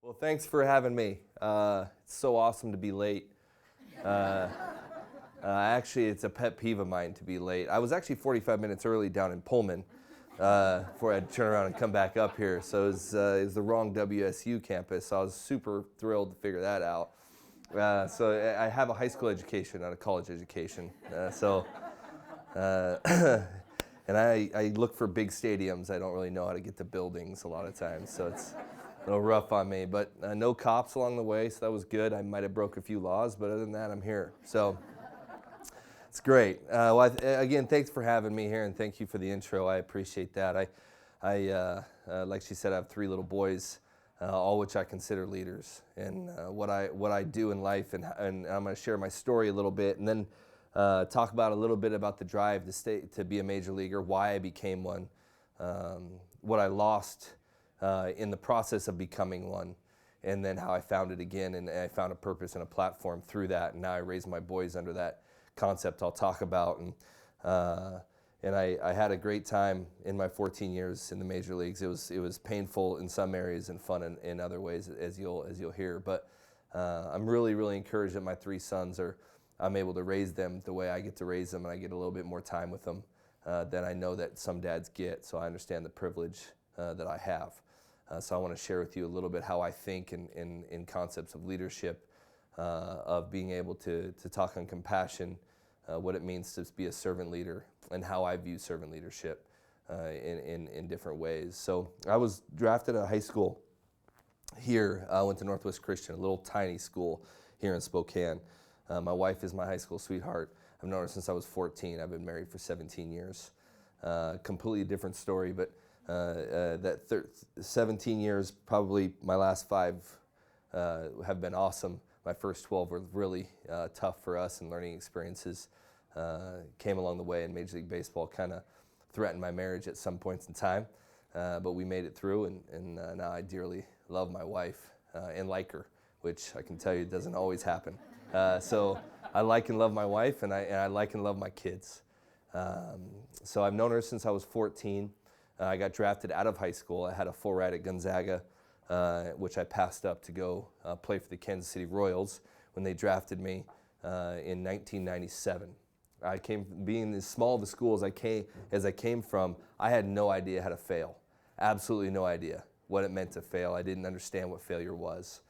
Well, thanks for having me. It's so awesome to be late. Actually, it's a pet peeve of mine to be late. I was actually 45 minutes early down in Pullman before I had to turn around and come back up here. So it was the wrong WSU campus. So I was super thrilled to figure that out. So I have a high school education, not a college education. And I look for big stadiums. I don't really know how to get to buildings a lot of times, so it's a little rough on me. But no cops along the way, so that was good. I might have broke a few laws, but other than that, I'm here. So it's great. Again, thanks for having me here, and thank you for the intro. I appreciate that. Like she said, I have 3 little boys, all which I consider leaders. And what I do in life, and I'm going to share my story a little bit, and then talk about a little bit about the drive to be a major leaguer, why I became one, what I lost in the process of becoming one, and then how I found it again, and I found a purpose and a platform through that, and now I raise my boys under that concept I'll talk about. And I had a great time in my 14 years in the major leagues. It was painful in some areas and fun in other ways, as you'll hear. But I'm really encouraged that my 3 sons I'm able to raise them the way I get to raise them, and I get a little bit more time with them than I know that some dads get. So I understand the privilege that I have. So I want to share with you a little bit how I think in concepts of leadership, of being able to talk on compassion, what it means to be a servant leader, and how I view servant leadership in different ways. So I was drafted out of high school here. I went to Northwest Christian, a little tiny school here in Spokane. My wife is my high school sweetheart. I've known her since I was 14. I've been married for 17 years. Completely different story, but 17 years, probably my last 5 have been awesome. My first 12 were really tough for us, and learning experiences came along the way, and Major League Baseball kind of threatened my marriage at some points in time, but we made it through, and now I dearly love my wife and like her, which I can tell you doesn't always happen. So I like and love my wife, and I like and love my kids. So I've known her since I was 14. I got drafted out of high school. I had a full ride at Gonzaga, which I passed up to go play for the Kansas City Royals when they drafted me in 1997. Being as small of a school as I came from, I had no idea how to fail. Absolutely no idea what it meant to fail. I didn't understand what failure was.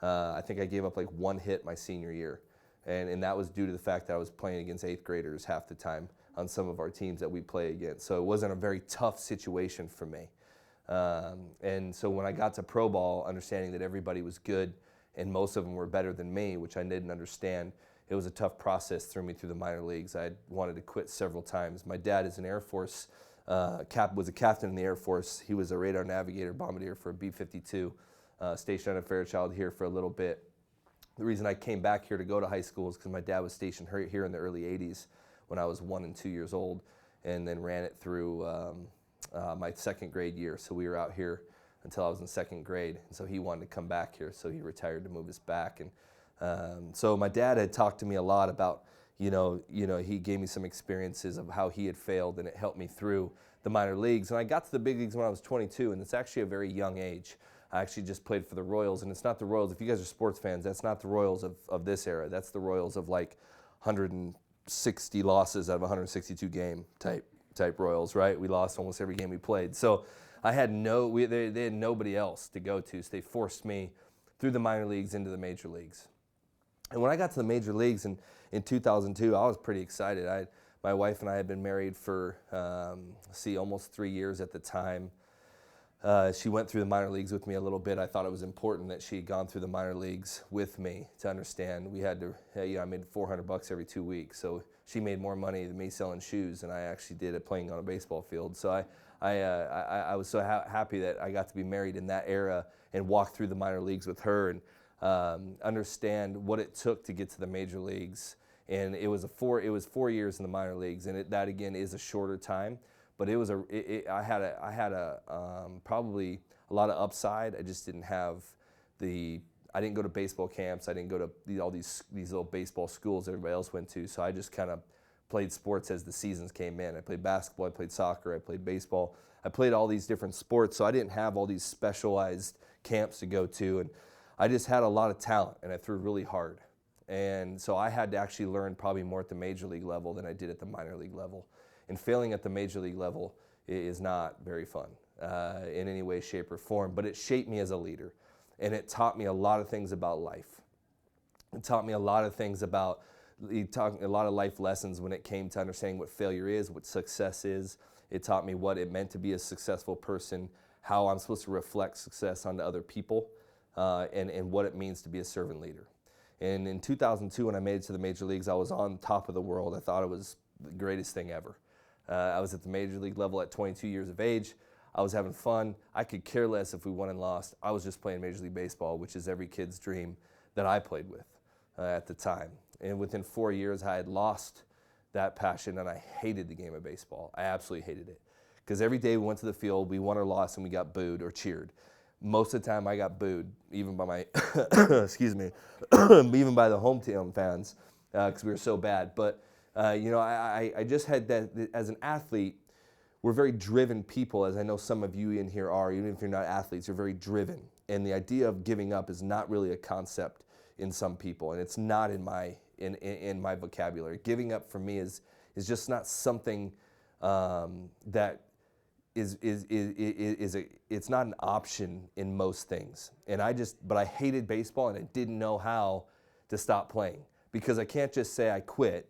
I think I gave up like 1 hit my senior year, and that was due to the fact that I was playing against 8th graders half the time on some of our teams that we play against. So it wasn't a very tough situation for me. And so when I got to pro ball, understanding that everybody was good and most of them were better than me, which I didn't understand, it was a tough process, threw me through the minor leagues. I wanted to quit several times. My dad is an Air Force, was a captain in the Air Force. He was a radar navigator bombardier for a B-52, stationed out of Fairchild here for a little bit. The reason I came back here to go to high school is because my dad was stationed here in the early 80s when I was 1 and 2 years old, and then ran it through my 2nd grade year. So we were out here until I was in 2nd grade. And so he wanted to come back here, so he retired to move us back. And so my dad had talked to me a lot about, he gave me some experiences of how he had failed, and it helped me through the minor leagues. And I got to the big leagues when I was 22, and it's actually a very young age. I actually just played for the Royals, and it's not the Royals. If you guys are sports fans, that's not the Royals of this era. That's the Royals of like 160 losses out of 162 game type Royals, right? We lost almost every game we played. So I had they had nobody else to go to, so they forced me through the minor leagues into the major leagues. And when I got to the major leagues in 2002, I was pretty excited. My wife and I had been married for almost 3 years at the time. She went through the minor leagues with me a little bit. I thought it was important that she had gone through the minor leagues with me to understand. We had to, I made $400 every 2 weeks, so she made more money than me selling shoes than I actually did at playing on a baseball field. So I was so happy that I got to be married in that era and walk through the minor leagues with her and understand what it took to get to the major leagues. And it was 4 years in the minor leagues, and that again is a shorter time. But I had probably a lot of upside. I just didn't have I didn't go to baseball camps. I didn't go to all these little baseball schools everybody else went to. So I just kind of played sports as the seasons came in. I played basketball, I played soccer, I played baseball. I played all these different sports. So I didn't have all these specialized camps to go to, and I just had a lot of talent, and I threw really hard. And so I had to actually learn probably more at the major league level than I did at the minor league level. And failing at the major league level is not very fun in any way, shape, or form, but it shaped me as a leader. And it taught me a lot of things about life. It taught me a lot of things about, it taught a lot of life lessons when it came to understanding what failure is, what success is. It taught me what it meant to be a successful person, how I'm supposed to reflect success onto other people, and what it means to be a servant leader. And in 2002, when I made it to the major leagues, I was on top of the world. I thought it was the greatest thing ever. I was at the major league level at 22 years of age. I was having fun. I could care less if we won and lost. I was just playing Major League Baseball, which is every kid's dream that I played with at the time. And within 4 years, I had lost that passion, and I hated the game of baseball. I absolutely hated it. Because every day we went to the field, we won or lost, and we got booed or cheered. Most of the time I got booed, even by my, excuse me, even by the hometown fans, because we were so bad. But, I just had that, as an athlete, we're very driven people, as I know some of you in here are. Even if you're not athletes, you're very driven. And the idea of giving up is not really a concept in some people, and it's not in my vocabulary. Giving up for me is just not something that it's not an option in most things. And but I hated baseball, and I didn't know how to stop playing, because I can't just say I quit,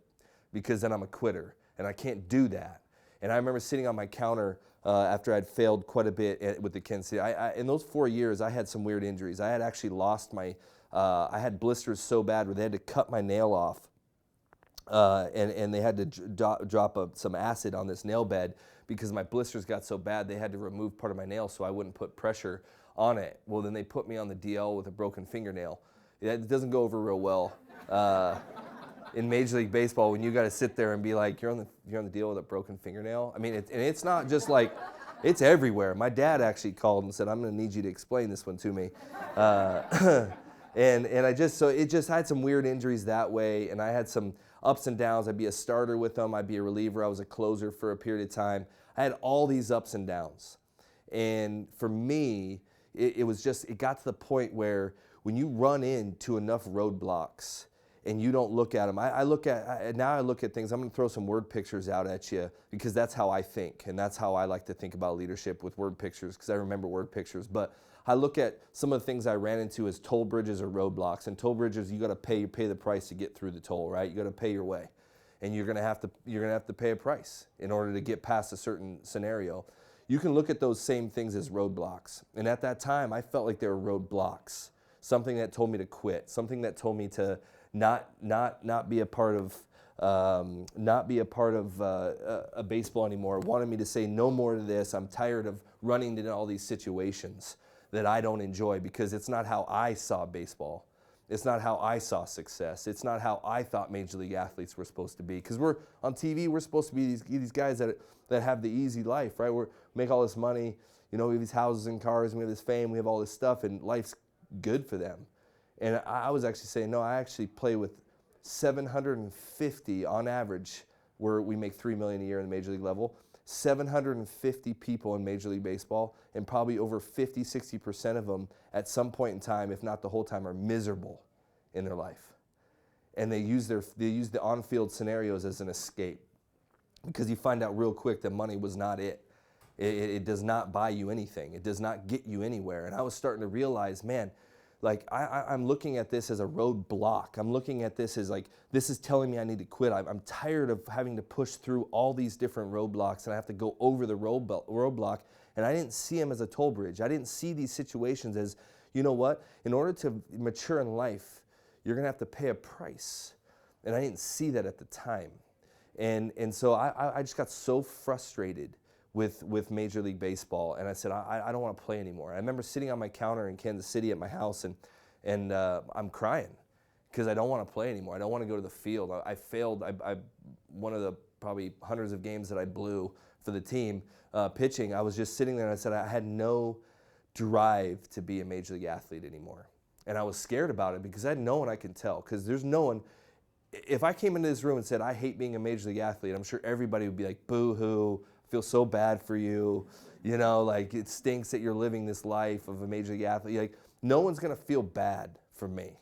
because then I'm a quitter, and I can't do that. And I remember sitting on my counter after I'd failed quite a bit with the Kansas City. In those 4 years, I had some weird injuries. I had actually lost I had blisters so bad where they had to cut my nail off, and they had to drop some acid on this nail bed because my blisters got so bad they had to remove part of my nail so I wouldn't put pressure on it. Well, then they put me on the DL with a broken fingernail. It doesn't go over real well in Major League Baseball when you got to sit there and be like, you're on the DL with a broken fingernail. I mean, and it's not just like, it's everywhere. My dad actually called and said, I'm going to need you to explain this one to me. And it just had some weird injuries that way, and I had some ups and downs. I'd be a starter with them, I'd be a reliever, I was a closer for a period of time. I had all these ups and downs. And for me, it got to the point where when you run into enough roadblocks and you don't look at them, now I look at things, I'm going to throw some word pictures out at you because that's how I think, and that's how I like to think about leadership, with word pictures, because I remember word pictures. But I look at some of the things I ran into as toll bridges or roadblocks. And toll bridges, you got to pay the price to get through the toll, right? You got to pay your way, and you're gonna have to pay a price in order to get past a certain scenario. You can look at those same things as roadblocks. And at that time, I felt like they were roadblocks. Something that told me to quit. Something that told me to not be a part of a baseball anymore. Wanted me to say no more to this. I'm tired of running into all these situations that I don't enjoy, because it's not how I saw baseball. It's not how I saw success. It's not how I thought Major League athletes were supposed to be. Because we're on TV, we're supposed to be these guys that have the easy life, right? We make all this money, we have these houses and cars, and we have this fame, we have all this stuff, and life's good for them. And I was actually saying, no, I actually play with 750 on average, where we make $3 million a year in the Major League level. 750 people in Major League Baseball, and probably over 50-60% of them at some point in time, if not the whole time, are miserable in their life. And they use the on-field scenarios as an escape, because you find out real quick that money was not it. It does not buy you anything. It does not get you anywhere. And I was starting to realize, man, like I'm looking at this as a roadblock. I'm looking at this as like, this is telling me I need to quit. I'm tired of having to push through all these different roadblocks, and I have to go over the roadblock. And I didn't see them as a toll bridge. I didn't see these situations as, you know what? In order to mature in life, you're going to have to pay a price. And I didn't see that at the time. And so I just got so frustrated with Major League Baseball, and I said, I don't want to play anymore. I remember sitting on my counter in Kansas City at my house, and I'm crying because I don't want to play anymore. I don't want to go to the field. I failed. I one of the probably hundreds of games that I blew for the team pitching. I was just sitting there, and I said I had no drive to be a Major League athlete anymore. And I was scared about it because I had no one I could tell, because there's no one. If I came into this room and said I hate being a Major League athlete, I'm sure everybody would be like, boo-hoo, feel so bad for you. You know, like it stinks that you're living this life of a major league athlete. Like no one's gonna feel bad for me.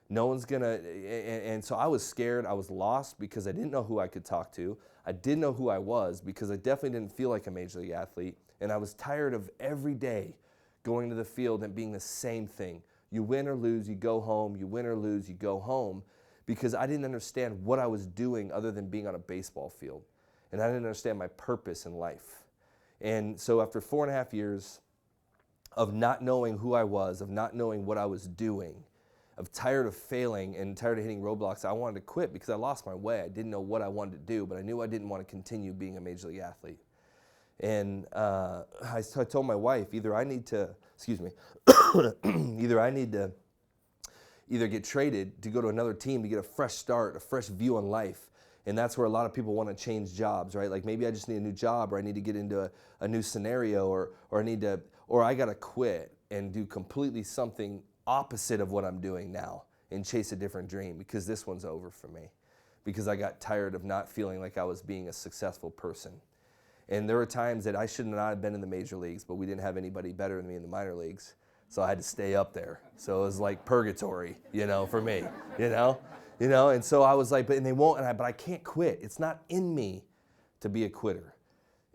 No one's gonna, and so I was scared. I was lost because I didn't know who I could talk to. I didn't know who I was because I definitely didn't feel like a major league athlete. And I was tired of every day going to the field and being the same thing. You win or lose, you go home. You win or lose, you go home. Because I didn't understand what I was doing other than being on a baseball field. And I didn't understand my purpose in life. And so after 4.5 years of not knowing who I was, of not knowing what I was doing, of tired of failing and tired of hitting roadblocks, I wanted to quit because I lost my way. I didn't know what I wanted to do, but I knew I didn't want to continue being a major league athlete. And I told my wife, either I need to either get traded to go to another team to get a fresh start, a fresh view on life. And that's where a lot of people want to change jobs, right? Like maybe I just need a new job, or I need to get into a new scenario, or I got to quit and do completely something opposite of what I'm doing now and chase a different dream because this one's over for me. Because I got tired of not feeling like I was being a successful person. And there were times that I should not have been in the major leagues, but we didn't have anybody better than me in the minor leagues. So I had to stay up there. So it was like purgatory, for me, and so I was like, but I can't quit. It's not in me to be a quitter.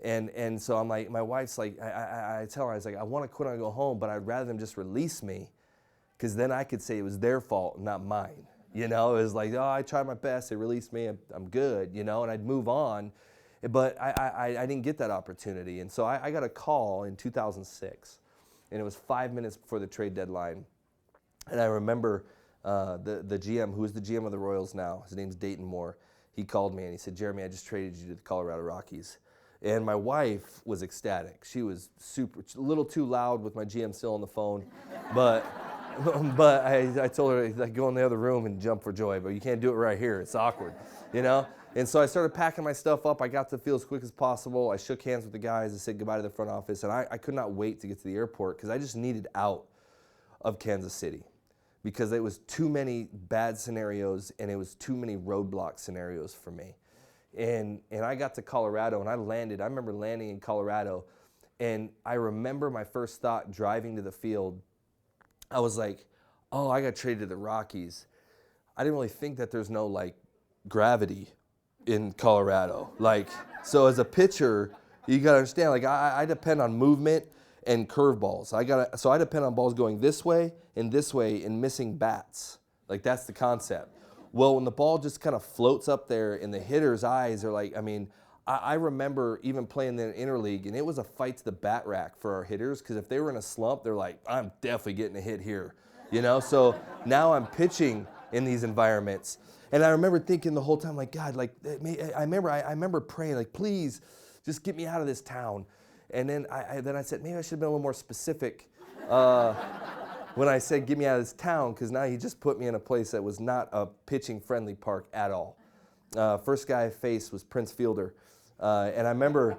And so I'm like, my wife's like, I tell her, I was like, I want to quit and go home, but I'd rather them just release me because then I could say it was their fault, not mine. It was like, oh, I tried my best, they released me, I'm good, and I'd move on. But I didn't get that opportunity. And so I got a call in 2006. And it was 5 minutes before the trade deadline. And I remember the GM, who is the GM of the Royals now, his name's Dayton Moore, he called me and he said, Jeremy, I just traded you to the Colorado Rockies. And my wife was ecstatic. She was a little too loud with my GM still on the phone. But I told her, like, go in the other room and jump for joy, but you can't do it right here. It's awkward, And so I started packing my stuff up. I got to the field as quick as possible. I shook hands with the guys. I said goodbye to the front office. And I could not wait to get to the airport because I just needed out of Kansas City because it was too many bad scenarios and it was too many roadblock scenarios for me. And I got to Colorado and I landed. I remember landing in Colorado. And I remember my first thought driving to the field. I was like, oh, I got traded to the Rockies. I didn't really think that there's no, gravity in Colorado. So as a pitcher, you got to understand, I depend on movement and curveballs. So I depend on balls going this way and missing bats. That's the concept. Well, when the ball just kind of floats up there and the hitter's eyes are I remember even playing in the interleague, and it was a fight to the bat rack for our hitters because if they were in a slump, they're like, I'm definitely getting a hit here, So now I'm pitching in these environments. And I remember thinking the whole time, God, I remember praying, please, just get me out of this town. And then I said, maybe I should have been a little more specific when I said, get me out of this town, because now he just put me in a place that was not a pitching-friendly park at all. First guy I faced was Prince Fielder. And I remember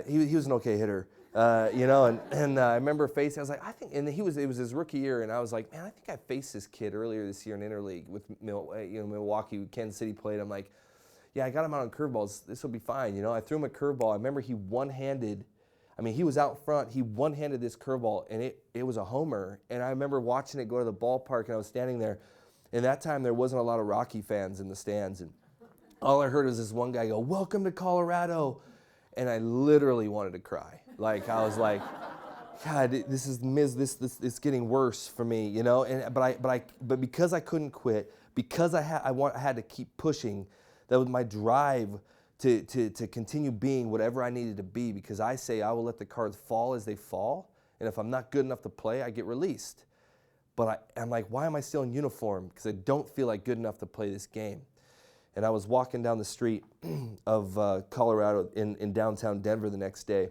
he was an okay hitter. And I remember facing, I was like, it was his rookie year, and I was like, man, I think I faced this kid earlier this year in interleague with Milwaukee, Kansas City played. I'm like, yeah, I got him out on curveballs. This will be fine. I threw him a curveball. I remember he one-handed. He was out front. He one-handed this curveball, and it was a homer. And I remember watching it go to the ballpark, and I was standing there. And that time there wasn't a lot of Rocky fans in the stands, and all I heard was this one guy go, "Welcome to Colorado," and I literally wanted to cry. I was like, God, this is getting worse for me, But because I couldn't quit, because I had to keep pushing, that was my drive to continue being whatever I needed to be. Because I say I will let the cards fall as they fall, and if I'm not good enough to play, I get released. But I'm like, why am I still in uniform? Because I don't feel like good enough to play this game. And I was walking down the street of Colorado in downtown Denver the next day.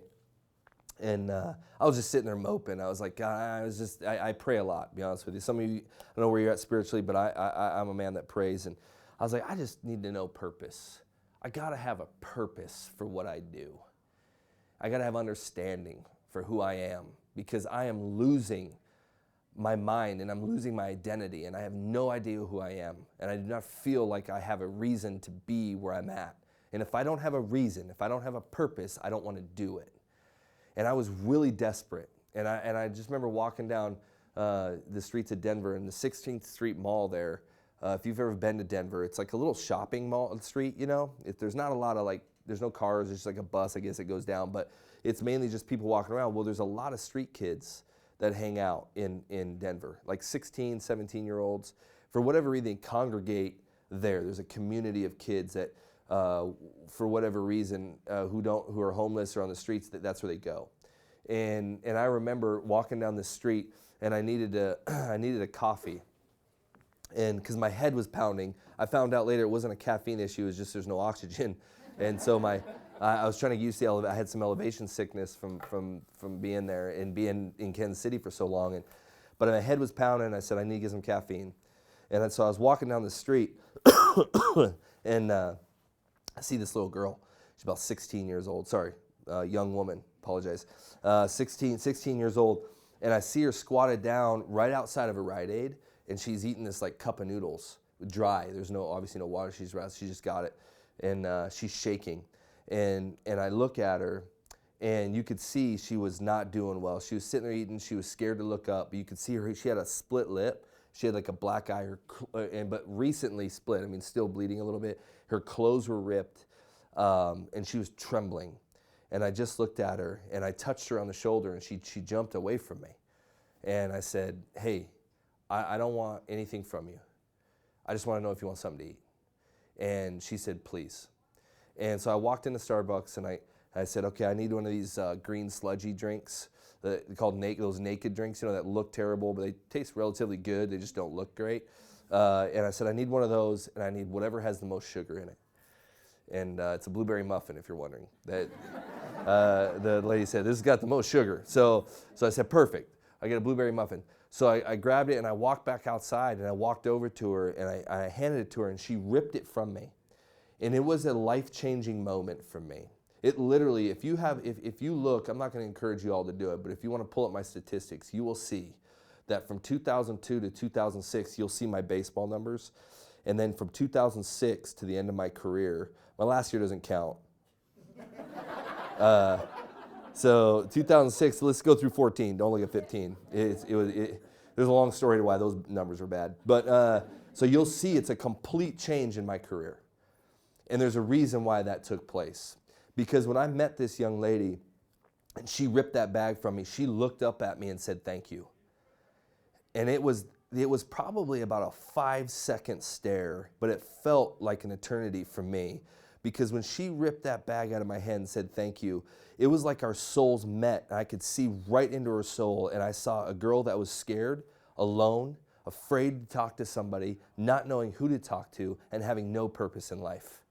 And I was just sitting there moping. I was like, God, I pray a lot, to be honest with you. Some of you, I don't know where you're at spiritually, but I'm a man that prays. And I was like, I just need to know purpose. I got to have a purpose for what I do. I got to have understanding for who I am, because I am losing my mind and I'm losing my identity, and I have no idea who I am, and I do not feel like I have a reason to be where I'm at. And if I don't have a reason, if I don't have a purpose, I don't want to do it. And I was really desperate. And I just remember walking down the streets of Denver and the 16th Street Mall there. If you've ever been to Denver, it's like a little shopping mall street, you know? There's not a lot of there's no cars, there's just like a bus, I guess it goes down, but it's mainly just people walking around. Well, there's a lot of street kids that hang out in Denver, like 16, 17-year-olds. For whatever reason, they congregate there. There's a community of kids that, for whatever reason, who are homeless or on the streets, that's where they go. And I remember walking down the street, and I needed a coffee, and because my head was pounding. I found out later it wasn't a caffeine issue; it was just there's no oxygen, and so I was trying to get used to I had some elevation sickness from being there and being in Kansas City for so long, but my head was pounding. And I said I need to get some caffeine, and so I was walking down the street, and I see this little girl. She's about 16 years old. Sorry, young woman. Apologize. 16 years old, and I see her squatted down right outside of a Rite Aid, and she's eating this like cup of noodles, dry. There's obviously no water. She just got it, and she's shaking, and I look at her, and you could see she was not doing well. She was sitting there eating. She was scared to look up, but you could see her. She had a split lip. She had like a black eye, but recently split. I mean, still bleeding a little bit. Her clothes were ripped, and she was trembling. And I just looked at her, and I touched her on the shoulder, and she jumped away from me. And I said, hey, I don't want anything from you. I just want to know if you want something to eat. And she said, please. And so I walked into Starbucks, and I said, okay, I need one of these green sludgy drinks. They're called those naked drinks, you know, that look terrible, but they taste relatively good. They just don't look great. And I said, I need one of those, and I need whatever has the most sugar in it. And it's a blueberry muffin, if you're wondering. The lady said, this has got the most sugar. So I said, perfect. I get a blueberry muffin. So I grabbed it, and I walked back outside, and I walked over to her, and I handed it to her, and she ripped it from me. And it was a life-changing moment for me. It literally, if you look, I'm not going to encourage you all to do it, but if you want to pull up my statistics, you will see that from 2002 to 2006, you'll see my baseball numbers. And then from 2006 to the end of my career, my last year doesn't count. So 2006, let's go through 14. Don't look at 15. There's a long story to why those numbers were bad. But so you'll see it's a complete change in my career. And there's a reason why that took place. Because when I met this young lady and she ripped that bag from me, she looked up at me and said, thank you. And it was probably about a 5-second stare, but it felt like an eternity for me. Because when she ripped that bag out of my hand and said thank you, it was like our souls met, and I could see right into her soul, and I saw a girl that was scared, alone, afraid to talk to somebody, not knowing who to talk to, and having no purpose in life.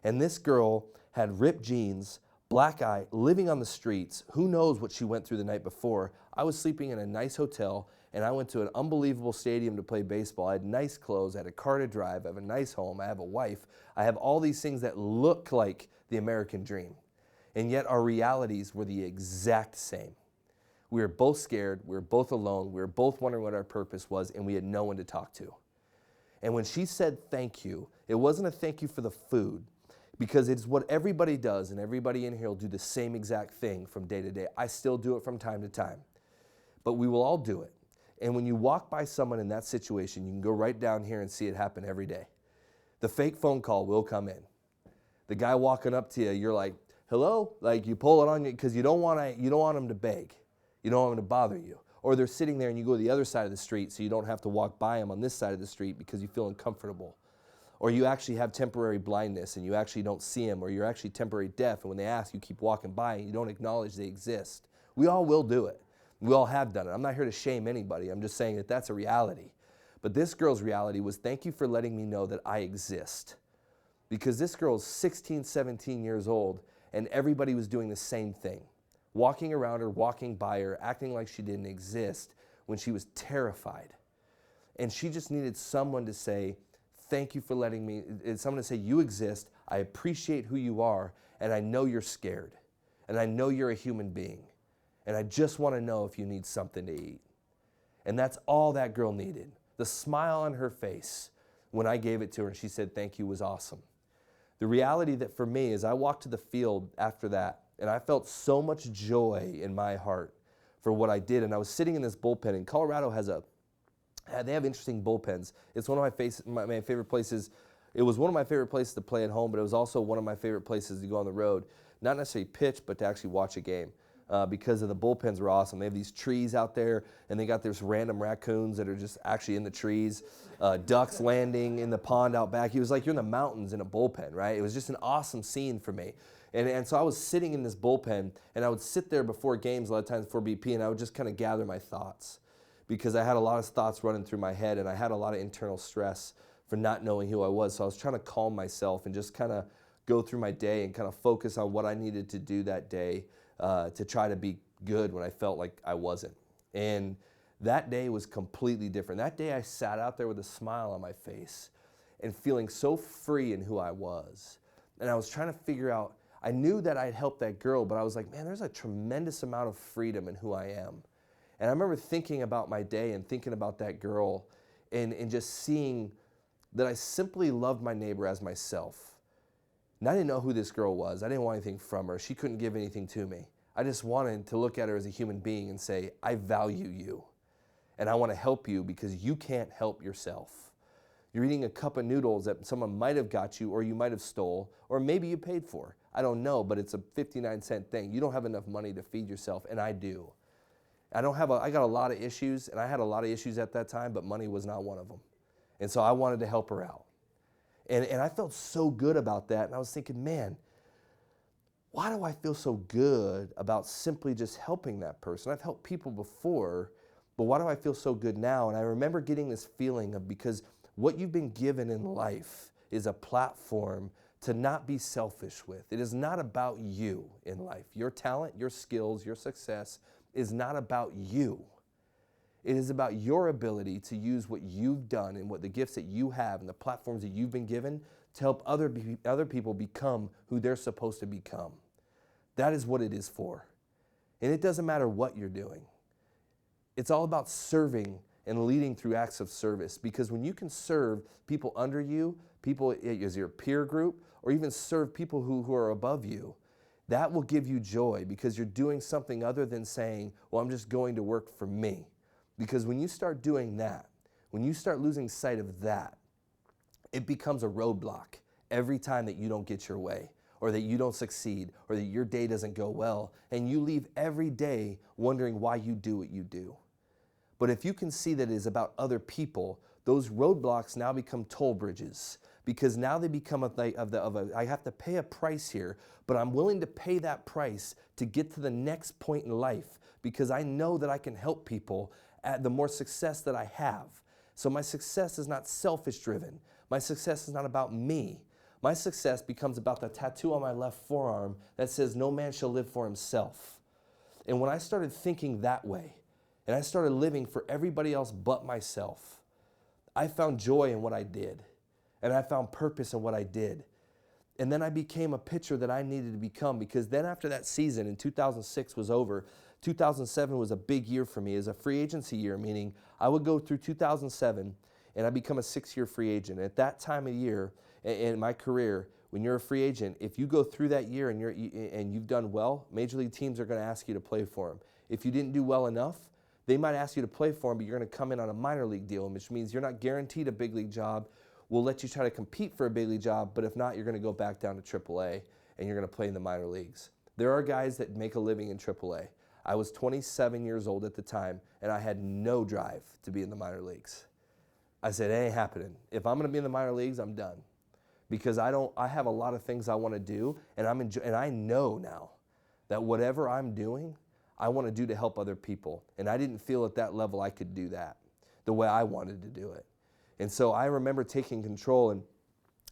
And this girl had ripped jeans, black eye, living on the streets. Who knows what she went through the night before. I was sleeping in a nice hotel, and I went to an unbelievable stadium to play baseball. I had nice clothes, I had a car to drive, I have a nice home, I have a wife. I have all these things that look like the American dream. And yet our realities were the exact same. We were both scared, we were both alone, we were both wondering what our purpose was, and we had no one to talk to. And when she said thank you, it wasn't a thank you for the food, because it's what everybody does, and everybody in here will do the same exact thing from day to day. I still do it from time to time, but we will all do it. And when you walk by someone in that situation, you can go right down here and see it happen every day. The fake phone call will come in. The guy walking up to you, you're like, hello? Like you pull it on you because you don't want them to beg. You don't want them to bother you. Or they're sitting there and you go to the other side of the street so you don't have to walk by them on this side of the street because you feel uncomfortable. Or you actually have temporary blindness and you actually don't see them, or you're actually temporary deaf, and when they ask, you keep walking by and you don't acknowledge they exist. We all will do it. We all have done it. I'm not here to shame anybody. I'm just saying that that's a reality. But this girl's reality was, thank you for letting me know that I exist. Because this girl is 16, 17 years old, and everybody was doing the same thing. Walking around her, walking by her, acting like she didn't exist when she was terrified. And she just needed someone to say, thank you for letting me, someone to say, you exist, I appreciate who you are, and I know you're scared. And I know you're a human being. And I just want to know if you need something to eat. And that's all that girl needed. The smile on her face when I gave it to her and she said thank you was awesome. The reality that for me is I walked to the field after that And I felt so much joy in my heart for what I did. And I was sitting in this bullpen, and Colorado they have interesting bullpens. It's one of my favorite places. It was one of my favorite places to play at home, but it was also one of my favorite places to go on the road. Not necessarily pitch, but to actually watch a game. Because of the bullpens were awesome. They have these trees out there, and they got this random raccoons that are just actually in the trees, ducks landing in the pond out back. It was like you're in the mountains in a bullpen, right? It was just an awesome scene for me. And so I was sitting in this bullpen, and I would sit there before games, a lot of times before BP, and I would just kind of gather my thoughts, because I had a lot of thoughts running through my head, and I had a lot of internal stress for not knowing who I was. So I was trying to calm myself and just kind of go through my day and kind of focus on what I needed to do that day to try to be good when I felt like I wasn't. And that day was completely different. That day I sat out there with a smile on my face and feeling so free in who I was. And I was trying to figure out, I knew that I'd helped that girl, but I was like, man, there's a tremendous amount of freedom in who I am. And I remember thinking about my day and thinking about that girl and just seeing that I simply loved my neighbor as myself. And I didn't know who this girl was. I didn't want anything from her. She couldn't give anything to me. I just wanted to look at her as a human being and say, I value you. And I want to help you because you can't help yourself. You're eating a cup of noodles that someone might have got you, or you might have stole, or maybe you paid for. I don't know, but it's a 59-cent thing. You don't have enough money to feed yourself, and I do. I got a lot of issues, and I had a lot of issues at that time, but money was not one of them. And so I wanted to help her out. And I felt so good about that, and I was thinking, man, why do I feel so good about simply just helping that person? I've helped people before, but why do I feel so good now? And I remember getting this feeling of, because what you've been given in life is a platform to not be selfish with. It is not about you in life. Your talent, your skills, your success is not about you. It is about your ability to use what you've done and what the gifts that you have and the platforms that you've been given to help other people become who they're supposed to become. That is what it is for. And it doesn't matter what you're doing. It's all about serving and leading through acts of service, because when you can serve people under you, people as your peer group, or even serve people who are above you, that will give you joy, because you're doing something other than saying, well, I'm just going to work for me. Because when you start doing that, when you start losing sight of that, it becomes a roadblock every time that you don't get your way, or that you don't succeed, or that your day doesn't go well, and you leave every day wondering why you do what you do. But if you can see that it is about other people, those roadblocks now become toll bridges, because now they become I have to pay a price here, but I'm willing to pay that price to get to the next point in life, because I know that I can help people at the more success that I have. So my success is not selfish driven. My success is not about me. My success becomes about the tattoo on my left forearm that says, no man shall live for himself. And when I started thinking that way, and I started living for everybody else but myself, I found joy in what I did. And I found purpose in what I did. And then I became a pitcher that I needed to become, because then after that season in 2006 was over, 2007 was a big year for me as a free agency year, meaning I would go through 2007 and I become a 6-year free agent. At that time of year in my career, when you're a free agent, if you go through that year and you've done well, major league teams are going to ask you to play for them. If you didn't do well enough, they might ask you to play for them, but you're going to come in on a minor league deal, which means you're not guaranteed a big league job. We'll let you try to compete for a big league job, but if not, you're going to go back down to AAA and you're going to play in the minor leagues. There are guys that make a living in AAA. I was 27 years old at the time, and I had no drive to be in the minor leagues. I said, it ain't happening. If I'm going to be in the minor leagues, I'm done. Because I have a lot of things I want to do, and I know now that whatever I'm doing, I want to do to help other people. And I didn't feel at that level I could do that the way I wanted to do it. And so I remember taking control, and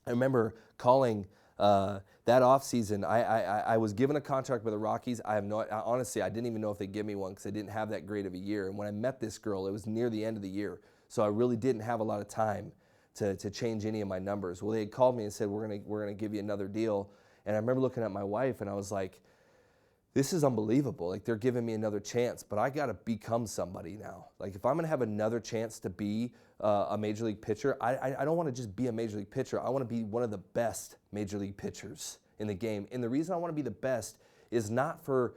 I remember calling that offseason. I was given a contract with the Rockies. Honestly, I didn't even know if they'd give me one, because I didn't have that great of a year. And when I met this girl, it was near the end of the year. So I really didn't have a lot of time to change any of my numbers. Well, they had called me and said, we're gonna give you another deal. And I remember looking at my wife, and I was like, this is unbelievable. Like, they're giving me another chance, but I got to become somebody now. Like, if I'm going to have another chance to be a major league pitcher, I don't want to just be a major league pitcher. I want to be one of the best major league pitchers in the game. And the reason I want to be the best is not for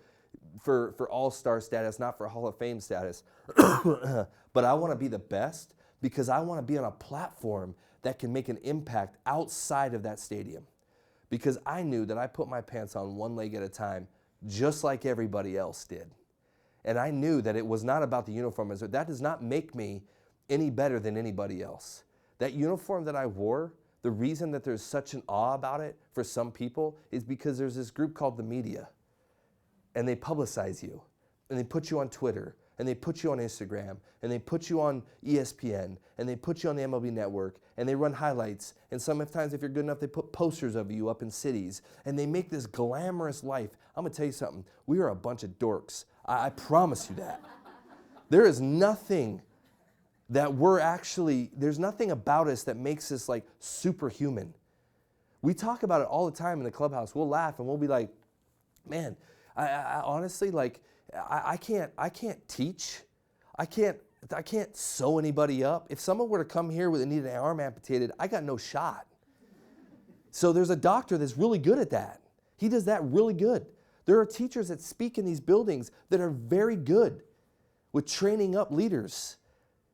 all-star status, not for Hall of Fame status, but I want to be the best because I want to be on a platform that can make an impact outside of that stadium. Because I knew that I put my pants on one leg at a time, just like everybody else did. And I knew that it was not about the uniform. That does not make me any better than anybody else. That uniform that I wore, the reason that there's such an awe about it for some people is because there's this group called the media. And they publicize you. And they put you on Twitter. And they put you on Instagram. And they put you on ESPN. And they put you on the MLB Network. And they run highlights. And sometimes if you're good enough, they put posters of you up in cities. And they make this glamorous life. I'm going to tell you something. We are a bunch of dorks. I promise you that. There is nothing that there's nothing about us that makes us like superhuman. We talk about it all the time in the clubhouse. We'll laugh and we'll be like, man, I honestly, like, I can't teach. I can't sew anybody up. If someone were to come here with needed an arm amputated, I got no shot. So there's a doctor that's really good at that. He does that really good. There are teachers that speak in these buildings that are very good with training up leaders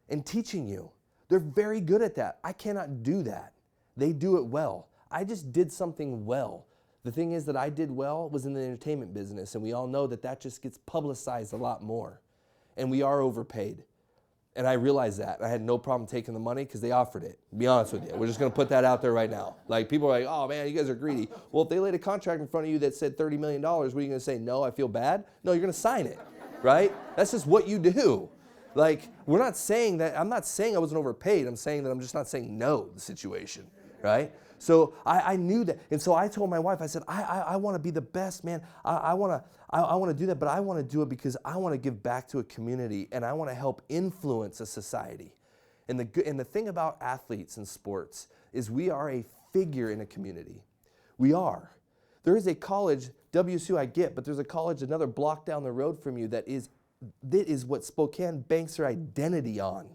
and teaching you. They're very good at that. I cannot do that. They do it well. I just did something well. The thing is that I did well was in the entertainment business, and we all know that just gets publicized a lot more. And we are overpaid. And I realized that. I had no problem taking the money because they offered it. To be honest with you. We're just going to put that out there right now. Like, people are like, oh, man, you guys are greedy. Well, if they laid a contract in front of you that said $30 million, what are you going to say? No, I feel bad? No, you're going to sign it, right? That's just what you do. Like, we're not saying that. I'm not saying I wasn't overpaid. I'm saying that I'm just not saying no to the situation, right? So I knew that. And so I told my wife, I said, I want to be the best, man. I want to do that, but I want to do it because I want to give back to a community and I want to help influence a society. And the thing about athletes and sports is we are a figure in a community. We are. There is a college, WSU I get, but there's a college another block down the road from you that is what Spokane banks their identity on.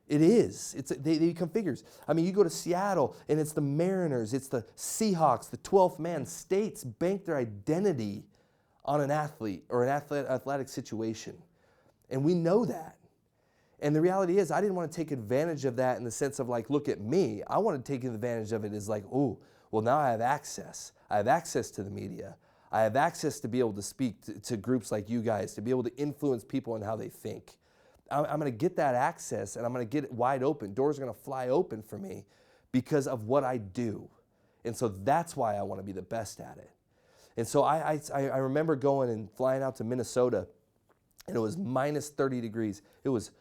It is. They become figures. I mean, you go to Seattle, and it's the Mariners, it's the Seahawks, the 12th man. States bank their identity on an athlete or an athletic situation. And we know that. And the reality is, I didn't want to take advantage of that in the sense of like, look at me. I want to take advantage of it as like, oh, well, now I have access. I have access to the media. I have access to be able to speak to groups like you guys, to be able to influence people in how they think. I'm going to get that access, and I'm going to get it wide open. Doors are going to fly open for me because of what I do. And so that's why I want to be the best at it. And so I remember going and flying out to Minnesota, and it was minus 30 degrees. It was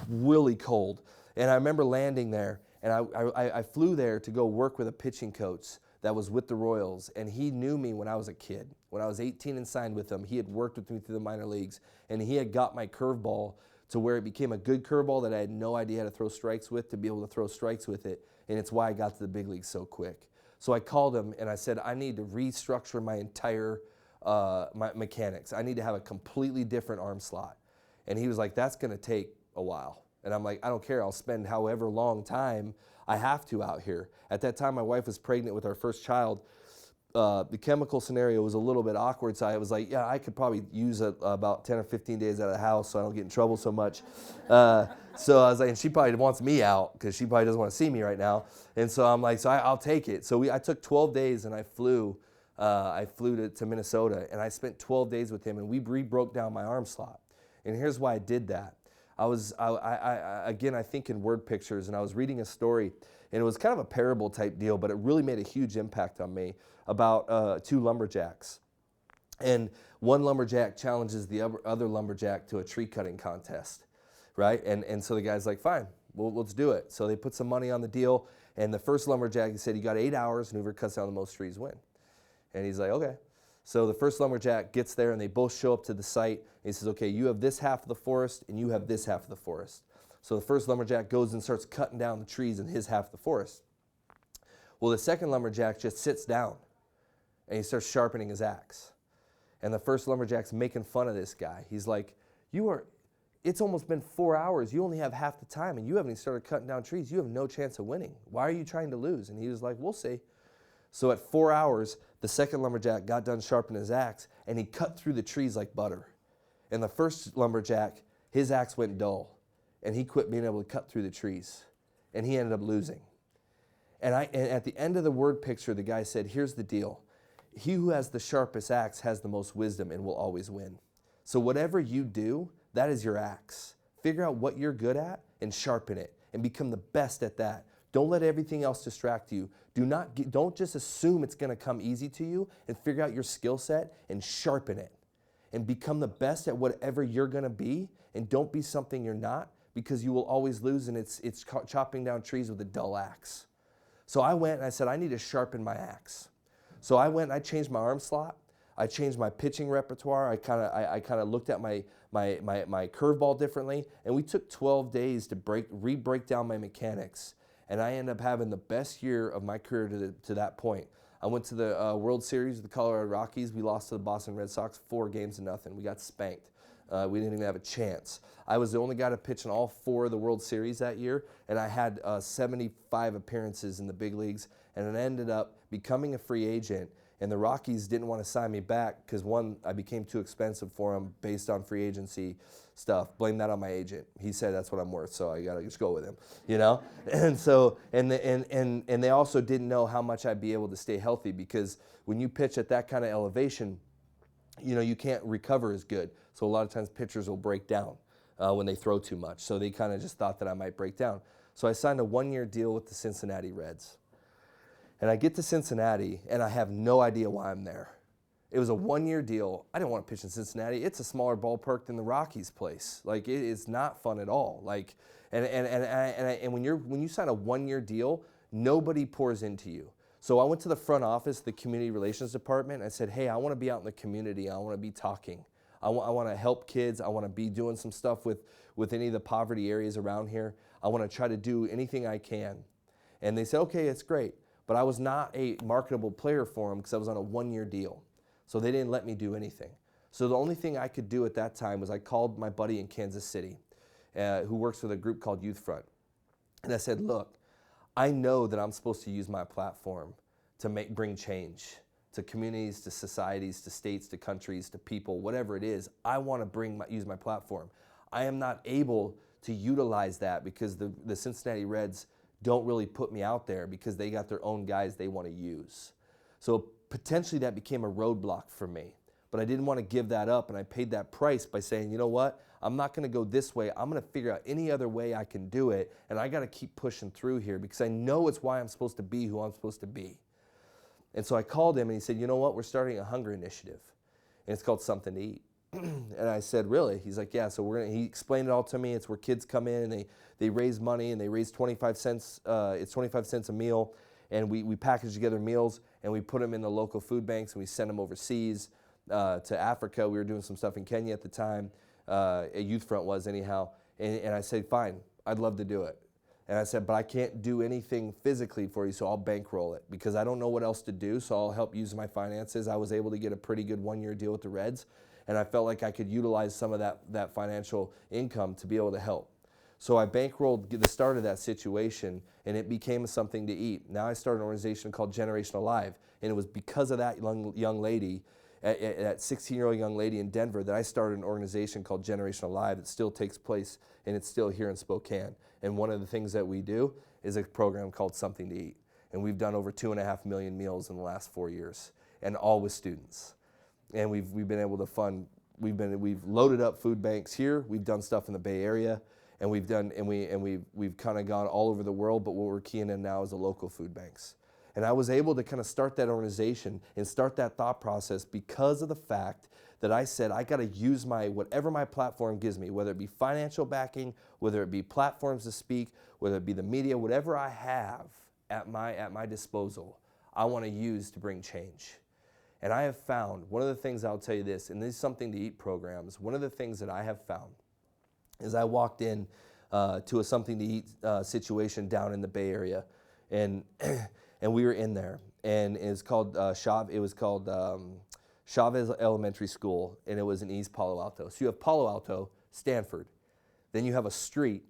really cold. And I remember landing there, and I flew there to go work with a pitching coach that was with the Royals, and he knew me when I was a kid. When I was 18 and signed with him, he had worked with me through the minor leagues, and he had got my curveball to where it became a good curveball that I had no idea how to throw strikes with, to be able to throw strikes with it, and it's why I got to the big leagues so quick. So I called him, and I said, I need to restructure my entire my mechanics. I need to have a completely different arm slot. And he was like, that's going to take a while. And I'm like, I don't care. I'll spend however long time I have to out here. At that time, my wife was pregnant with our first child. The chemical scenario was a little bit awkward, so I was like, yeah, I could probably use about 10 or 15 days out of the house so I don't get in trouble so much. So I was like, and she probably wants me out because she probably doesn't want to see me right now. And so I'm like, so I'll take it. So I took 12 days and I flew to Minnesota, and I spent 12 days with him, and we broke down my arm slot. And here's why I did that. I think in word pictures, and I was reading a story, and it was kind of a parable type deal, but it really made a huge impact on me about two lumberjacks. And one lumberjack challenges the other lumberjack to a tree cutting contest, right? And so the guy's like, fine, well, let's do it. So they put some money on the deal, and the first lumberjack, he said, you got 8 hours, and whoever cuts down the most trees win. And he's like, okay. So the first lumberjack gets there, and they both show up to the site. And he says, okay, you have this half of the forest, and you have this half of the forest. So the first lumberjack goes and starts cutting down the trees in his half of the forest. Well, the second lumberjack just sits down, and he starts sharpening his axe. And the first lumberjack's making fun of this guy. He's like, it's almost been 4 hours. You only have half the time, and you haven't even started cutting down trees. You have no chance of winning. Why are you trying to lose? And he was like, we'll see. So at 4 hours, the second lumberjack got done sharpening his axe, and he cut through the trees like butter. And the first lumberjack, his axe went dull, and he quit being able to cut through the trees, and he ended up losing. And at the end of the word picture, the guy said, here's the deal. He who has the sharpest axe has the most wisdom and will always win. So whatever you do, that is your axe. Figure out what you're good at and sharpen it and become the best at that. Don't let everything else distract you. Don't just assume it's going to come easy to you, and figure out your skill set and sharpen it and become the best at whatever you're going to be, and don't be something you're not, because you will always lose, and it's chopping down trees with a dull axe. So I went and I said, I need to sharpen my axe. So I went and I changed my arm slot. I changed my pitching repertoire. I kind of looked at my curveball differently, and we took 12 days to re-break down my mechanics. And I ended up having the best year of my career to that point. I went to the World Series with the Colorado Rockies. We lost to the Boston Red Sox 4-0. We got spanked. We didn't even have a chance. I was the only guy to pitch in all 4 of the World Series that year, and I had 75 appearances in the big leagues, and I ended up becoming a free agent. And the Rockies didn't want to sign me back because, one, I became too expensive for them based on free agency stuff. Blame that on my agent. He said that's what I'm worth, so I got to just go with him, you know? And so, and they also didn't know how much I'd be able to stay healthy, because when you pitch at that kind of elevation, you know, you can't recover as good. So a lot of times pitchers will break down when they throw too much. So they kind of just thought that I might break down. So I signed a 1-year deal with the Cincinnati Reds. And I get to Cincinnati, and I have no idea why I'm there. It was a 1-year deal. I didn't want to pitch in Cincinnati. It's a smaller ballpark than the Rockies place. Like, it's not fun at all. Like, and when you sign a 1-year deal, nobody pours into you. So I went to the front office, the community relations department, and I said, hey, I want to be out in the community. I want to be talking. I want to help kids. I want to be doing some stuff with any of the poverty areas around here. I want to try to do anything I can. And they said, okay, it's great. But I was not a marketable player for them because I was on a 1-year deal. So they didn't let me do anything. So the only thing I could do at that time was I called my buddy in Kansas City who works with a group called Youth Front. And I said, look, I know that I'm supposed to use my platform to bring change to communities, to societies, to states, to countries, to people, whatever it is. I want to use my platform. I am not able to utilize that because the Cincinnati Reds don't really put me out there because they got their own guys they want to use. So potentially that became a roadblock for me. But I didn't want to give that up, and I paid that price by saying, you know what, I'm not going to go this way. I'm going to figure out any other way I can do it, and I got to keep pushing through here because I know it's why I'm supposed to be who I'm supposed to be. And so I called him, and he said, you know what, we're starting a hunger initiative, and it's called Something to Eat. And I said, really? He's like, yeah. So he explained it all to me. It's where kids come in and they raise money, and they raise 25 cents. It's 25 cents a meal, and we package together meals, and we put them in the local food banks, and we send them overseas to Africa. We were doing some stuff in Kenya at the time. A Youth Front was anyhow. And I said, fine, I'd love to do it. And I said, but I can't do anything physically for you, so I'll bankroll it because I don't know what else to do, so I'll help use my finances. I was able to get a pretty good 1-year deal with the Reds, and I felt like I could utilize some of that financial income to be able to help. So I bankrolled the start of that situation, and it became Something to Eat. Now I started an organization called Generation Alive, and it was because of that young lady, that 16-year-old young lady in Denver, that I started an organization called Generation Alive that still takes place, and it's still here in Spokane. And one of the things that we do is a program called Something to Eat. And we've done over 2.5 million meals in the last 4 years, and all with students. And we've been able to fund, we've loaded up food banks here, we've done stuff in the Bay Area, and we've kind of gone all over the world, but what we're keying in now is the local food banks. And I was able to kind of start that organization and start that thought process because of the fact that I said I got to use whatever my platform gives me, whether it be financial backing, whether it be platforms to speak, whether it be the media, whatever I have at my disposal, I want to use to bring change. And I have found, one of the things I'll tell you this, in these Something to Eat programs, one of the things that I have found is I walked in to a Something to Eat situation down in the Bay Area, and we were in there, and it was called Chavez Elementary School, and it was in East Palo Alto. So you have Palo Alto, Stanford, then you have a street,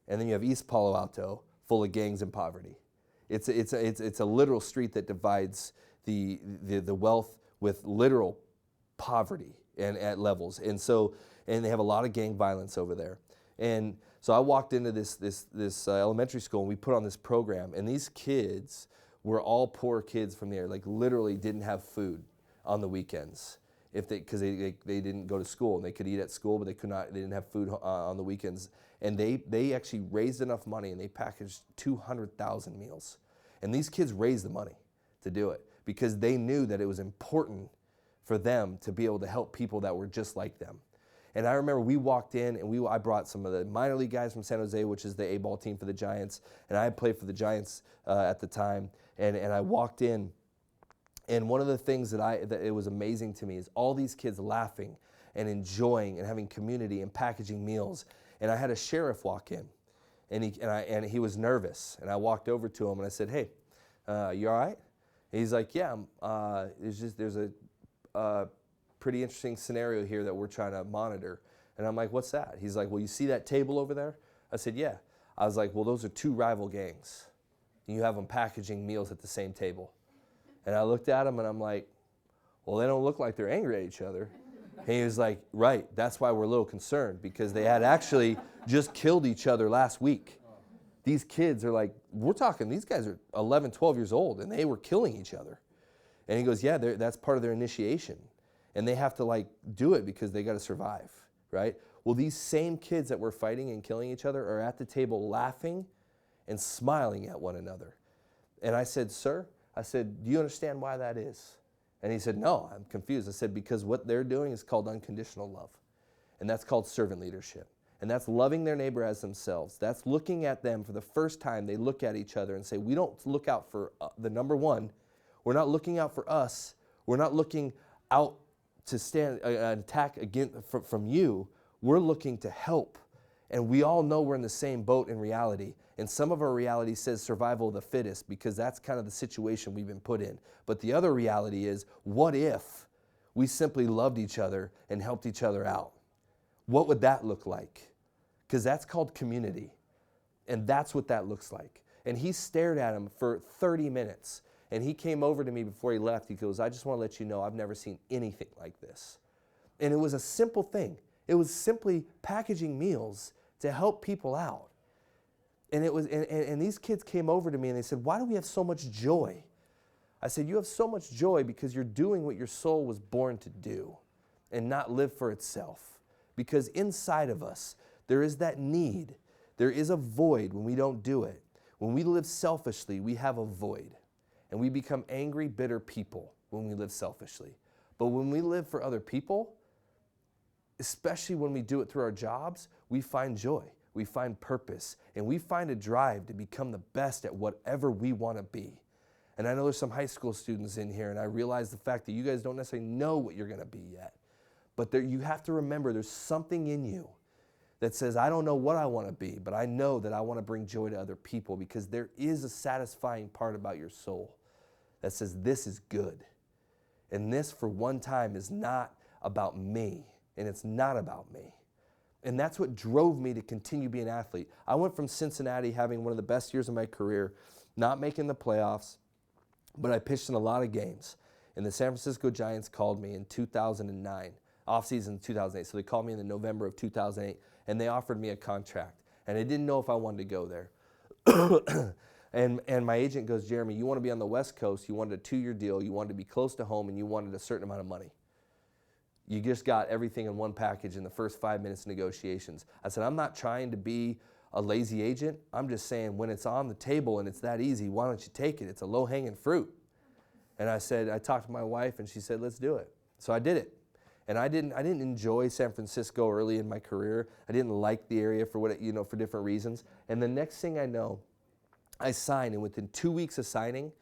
and then you have East Palo Alto full of gangs and poverty. It's a literal street that divides the wealth with literal poverty and at levels. And they have a lot of gang violence over there. And so I walked into this elementary school, and we put on this program, and these kids were all poor kids from the area, like literally didn't have food on the weekends because they didn't go to school, and they could eat at school, but they didn't have food on the weekends. And they actually raised enough money, and they packaged 200,000 meals. And these kids raised the money to do it because they knew that it was important for them to be able to help people that were just like them. And I remember we walked in, and I brought some of the minor league guys from San Jose, which is the A-ball team for the Giants, and I had played for the Giants at the time. And I walked in, and one of the things that it was amazing to me is all these kids laughing and enjoying and having community and packaging meals. And I had a sheriff walk in, and he was nervous. And I walked over to him and I said, "Hey, you all right?" And he's like, "Yeah, there's a pretty interesting scenario here that we're trying to monitor." And I'm like, "What's that?" He's like, "Well, you see that table over there?" I said, "Yeah." I was like, "Well, those are two rival gangs. And you have them packaging meals at the same table." And I looked at him and I'm like, "Well, they don't look like they're angry at each other." And he was like, "Right, that's why we're a little concerned, because they had actually just killed each other last week." These kids are like, we're talking, these guys are 11, 12 years old, and they were killing each other. And he goes, "Yeah, that's part of their initiation. And they have to like do it because they got to survive, right?" Well, these same kids that were fighting and killing each other are at the table laughing and smiling at one another. And I said, "Sir," I said, "do you understand why that is?" And he said, "No, I'm confused." I said, "Because what they're doing is called unconditional love. And that's called servant leadership. And that's loving their neighbor as themselves. That's looking at them for the first time. They look at each other and say, we don't look out for the number one. We're not looking out for us. We're not looking out to stand attack against from you. We're looking to help. And we all know we're in the same boat in reality. And some of our reality says survival of the fittest, because that's kind of the situation we've been put in. But the other reality is, what if we simply loved each other and helped each other out? What would that look like? Because that's called community. And that's what that looks like. And he stared at him for 30 minutes. And he came over to me before he left. He goes, "I just want to let you know I've never seen anything like this." And it was a simple thing. It was simply packaging meals to help people out. And it was, and these kids came over to me and they said, "Why do we have so much joy?" I said, "You have so much joy because you're doing what your soul was born to do and not live for itself. Because inside of us, there is that need. There is a void when we don't do it. When we live selfishly, we have a void. And we become angry, bitter people when we live selfishly. But when we live for other people, especially when we do it through our jobs, we find joy. We find purpose. And we find a drive to become the best at whatever we want to be." And I know there's some high school students in here, and I realize the fact that you guys don't necessarily know what you're going to be yet. But you have to remember there's something in you that says, "I don't know what I want to be, but I know that I want to bring joy to other people," because there is a satisfying part about your soul that says, "This is good. And this, for one time, is not about me, and it's not about me." And that's what drove me to continue being an athlete. I went from Cincinnati having one of the best years of my career, not making the playoffs, but I pitched in a lot of games. And the San Francisco Giants called me in 2009, off-season 2008. So they called me in the November of 2008, and they offered me a contract. And I didn't know if I wanted to go there. And my agent goes, "Jeremy, you want to be on the West Coast, you wanted a 2-year deal, you wanted to be close to home, and you wanted a certain amount of money. You just got everything in one package in the first 5 minutes of negotiations." I said, "I'm not trying to be a lazy agent. I'm just saying when it's on the table and it's that easy, why don't you take it? It's a low-hanging fruit." And I talked to my wife, and she said, "Let's do it." So I did it. And I didn't enjoy San Francisco early in my career. I didn't like the area for for different reasons. And the next thing I know, I signed, and within 2 weeks of signing,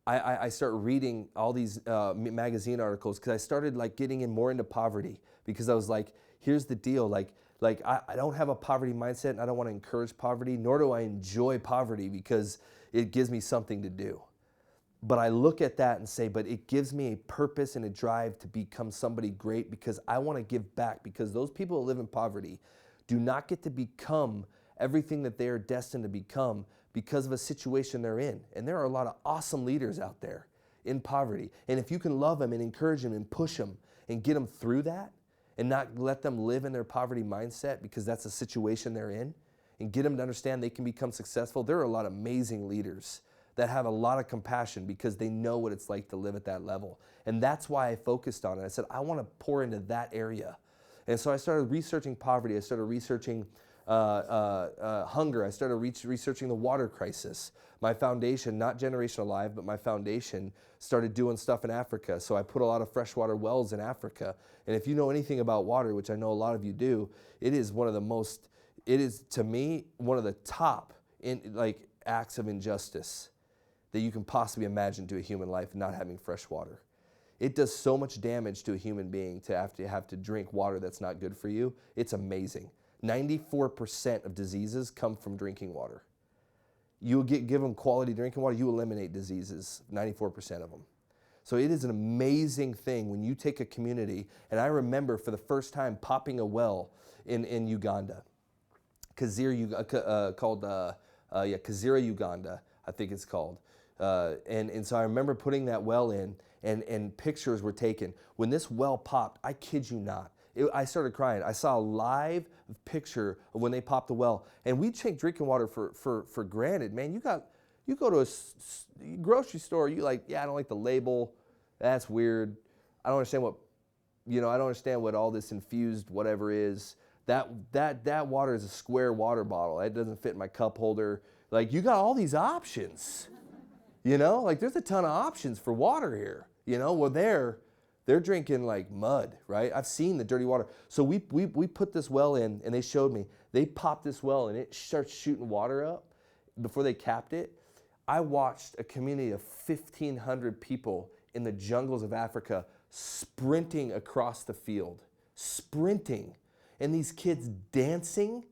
I start reading all these magazine articles, because I started getting more into poverty, because I was like, here's the deal, I don't have a poverty mindset, and I don't want to encourage poverty, nor do I enjoy poverty because it gives me something to do. But I look at that and say, but it gives me a purpose and a drive to become somebody great, because I want to give back, because those people who live in poverty do not get to become everything that they are destined to become because of a situation they're in. And there are a lot of awesome leaders out there in poverty. And if you can love them and encourage them and push them and get them through that and not let them live in their poverty mindset because that's a situation they're in, and get them to understand they can become successful, there are a lot of amazing leaders that have a lot of compassion because they know what it's like to live at that level. And that's why I focused on it. I said, I want to pour into that area. And so I started researching poverty. I started researching hunger. I started researching the water crisis. My foundation, not Generation Alive, but my foundation started doing stuff in Africa. So I put a lot of freshwater wells in Africa. And if you know anything about water, which I know a lot of you do, it is one of the most, it is to me, one of the top acts of injustice that you can possibly imagine to a human life not having fresh water. It does so much damage to a human being to have to drink water that's not good for you. It's amazing. 94% of diseases come from drinking water. You give them quality drinking water, you eliminate diseases, 94% of them. So it is an amazing thing when you take a community, and I remember for the first time popping a well in Uganda, Kazira, Uganda, I think it's called. And so I remember putting that well in, and pictures were taken. When this well popped, I kid you not, I started crying. I saw a live picture of when they popped the well. And we take drinking water for granted. Man, you go to a grocery store, you I don't like the label. That's weird. I don't understand I don't understand what all this infused whatever is. That water is a square water bottle. It doesn't fit in my cup holder. You got all these options. There's a ton of options for water here. Well, they're drinking mud, right? I've seen the dirty water. So we put this well in, and they showed me. They popped this well, and it starts shooting water up before they capped it. I watched a community of 1,500 people in the jungles of Africa sprinting across the field, sprinting. And these kids dancing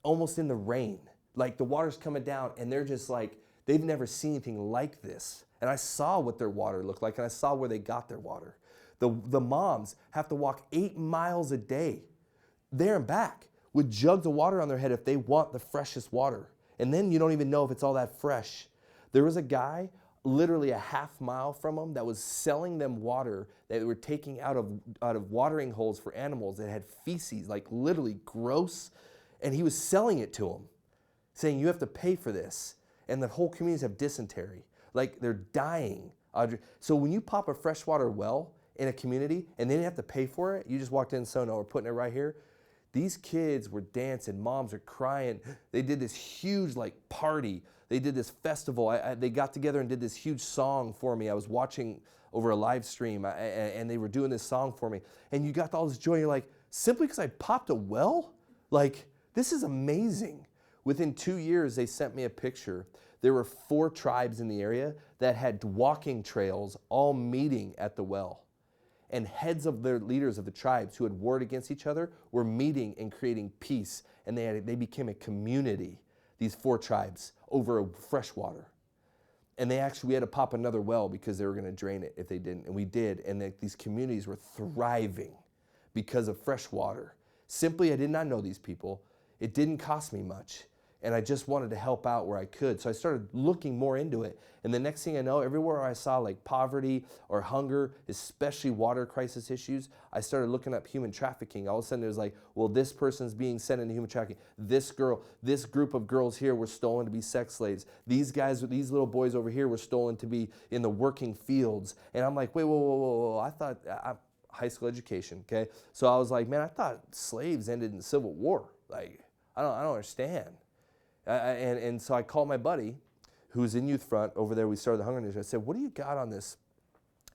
almost in the rain. The water's coming down, and they're just they've never seen anything like this. And I saw what their water looked like, and I saw where they got their water. The moms have to walk 8 miles a day, there and back, with jugs of water on their head if they want the freshest water. And then you don't even know if it's all that fresh. There was a guy literally a half mile from them that was selling them water that they were taking out of watering holes for animals that had feces, literally gross. And he was selling it to them, saying, you have to pay for this. And the whole communities have dysentery. They're dying. So when you pop a freshwater well in a community and they didn't have to pay for it, you just walked in and said, no, we're putting it right here. These kids were dancing, moms are crying. They did this huge party. They did this festival. They got together and did this huge song for me. I was watching over a live stream and they were doing this song for me. And you got all this joy. You're simply because I popped a well? This is amazing. Within 2 years, they sent me a picture. There were 4 tribes in the area that had walking trails all meeting at the well. And heads of their leaders of the tribes who had warred against each other were meeting and creating peace. And they became a community, these 4 tribes, over fresh water. And we had to pop another well because they were going to drain it if they didn't. And we did. And these communities were thriving because of fresh water. Simply, I did not know these people. It didn't cost me much. And I just wanted to help out where I could. So I started looking more into it. And the next thing I know, everywhere I saw poverty or hunger, especially water crisis issues, I started looking up human trafficking. All of a sudden it was well, this person's being sent into human trafficking. This group of girls here were stolen to be sex slaves. These little boys over here were stolen to be in the working fields. And I'm wait, whoa. I thought, high school education, okay? So I was man, I thought slaves ended in the Civil War. I don't understand. And so I called my buddy, who's in Youth Front over there. We started the Hunger Initiative. I said, what do you got on this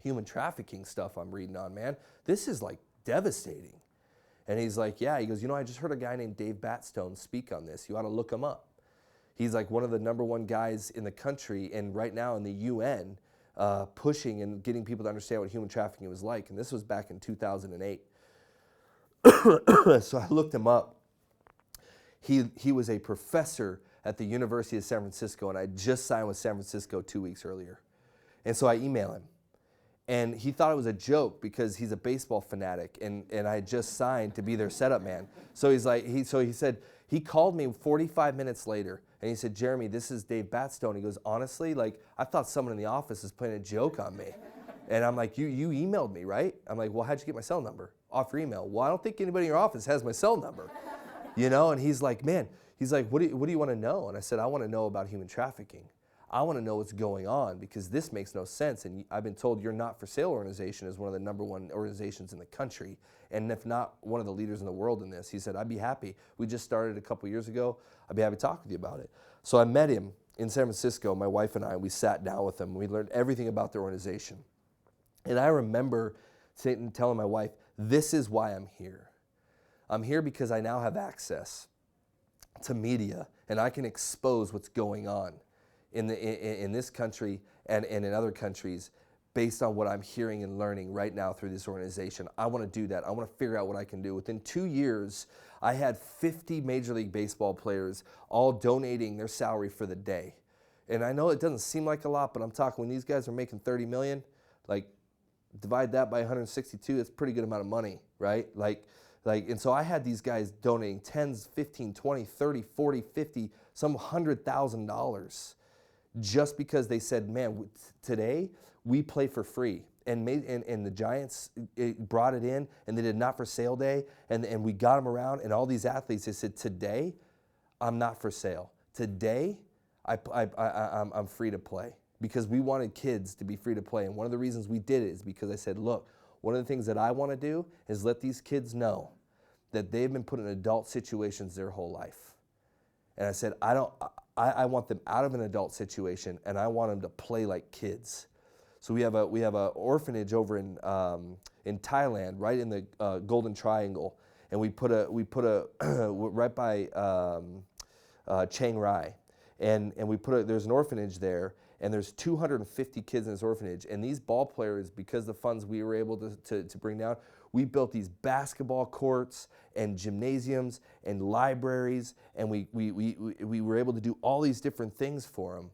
human trafficking stuff I'm reading on, man? This is devastating. And he's yeah. He goes, I just heard a guy named Dave Batstone speak on this. You ought to look him up. He's one of the #1 guys in the country and right now in the UN pushing and getting people to understand what human trafficking was like. And this was back in 2008. So I looked him up. He was a professor at the University of San Francisco, and I just signed with San Francisco 2 weeks earlier. And so I emailed him. And he thought it was a joke because he's a baseball fanatic, and I just signed to be their setup man. So he said, He called me 45 minutes later, and he said, Jeremy, this is Dave Batstone. He goes, honestly, like, I thought someone in the office was playing a joke on me. And I'm like, you emailed me, right? I'm like, well, how'd you get my cell number? Off your email. Well, I don't think anybody in your office has my cell number. You know, and he's like, man, he's like, what do you want to know? And I said, I want to know about human trafficking. I want to know what's going on because this makes no sense. And I've been told your Not For Sale organization is one of the #1 organizations in the country, and if not one of the leaders in the world in this. He said, I'd be happy. We just started a couple years ago. I'd be happy to talk with you about it. So I met him in San Francisco, my wife and I. We sat down with him. We learned everything about the organization. And I remember telling my wife, this is why I'm here. I'm here because I now have access to media, and I can expose what's going on in this country and in other countries based on what I'm hearing and learning right now through this organization. I want to do that. I want to figure out what I can do. Within 2 years, I had 50 Major League Baseball players all donating their salary for the day. And I know it doesn't seem like a lot, but I'm talking when these guys are making $30 million, like divide that by 162, it's a pretty good amount of money, right? And so I had these guys donating 10s, 15, 20, 30, 40, 50, some $100,000 just because they said, man, today we play for free. And the Giants brought it in, and they did Not For Sale Day, and we got them around, and all these athletes, they said, today I'm not for sale. Today I'm free to play. Because we wanted kids to be free to play. And one of the reasons we did it is because I said, look, one of the things that I want to do is let these kids know that they've been put in adult situations their whole life. And I said, I want them out of an adult situation, and I want them to play like kids. So we have a orphanage over in Thailand, right in the Golden Triangle, and we put a right by Chiang Rai, and there's an orphanage there, and there's 250 kids in this orphanage, and these ball players, because the funds we were able to bring down, we built these basketball courts and gymnasiums and libraries, and we were able to do all these different things for them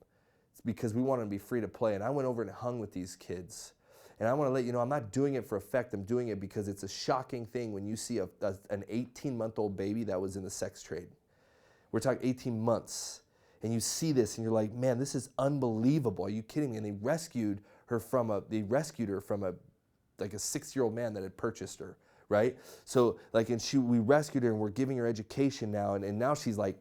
because we wanted to be free to play. And I went over and hung with these kids. And I want to let you know, I'm not doing it for effect. I'm doing it because it's a shocking thing when you see an 18-month-old baby that was in the sex trade. We're talking 18 months. And you see this, and you're like, man, this is unbelievable. Are you kidding me? And they rescued her from a 6-year-old man that had purchased her, right? So we rescued her, and we're giving her education now, and now she's like,